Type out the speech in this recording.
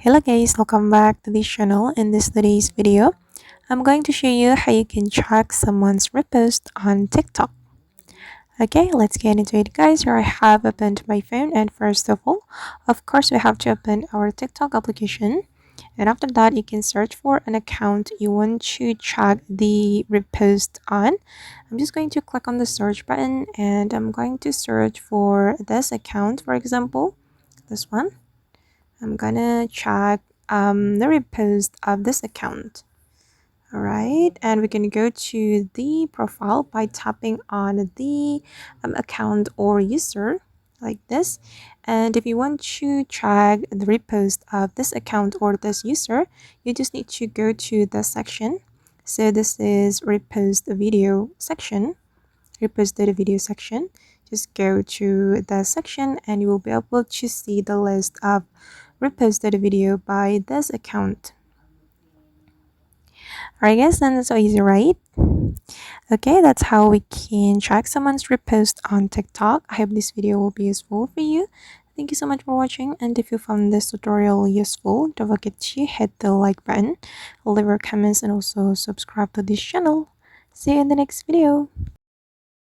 Hello guys, welcome back to this channel. In today's video, I'm going to show you how you can track someone's repost on TikTok. Okay, let's get into it guys. Here I have opened my phone, and first of all, of course, we have to open our TikTok application. And after that, you can search for an account you want to track the repost on. I'm just going to click on the search button and I'm going to search for this account, for example, this one. I'm gonna check the repost of this account. All right, and we can go to the profile by tapping on the account or user like this. And if you want to track the repost of this account or this user, you just need to go to the section. So this is repost video section, reposted video section. Just go to the section and you will be able to see the list of reposted video by this account. Alright guys, then that's so easy, right? Okay, that's how we can track someone's repost on TikTok. I hope this video will be useful for you. Thank you so much for watching, and if you found this tutorial useful, don't forget to hit the like button, leave your comments, and also subscribe to this channel. See you in the next video.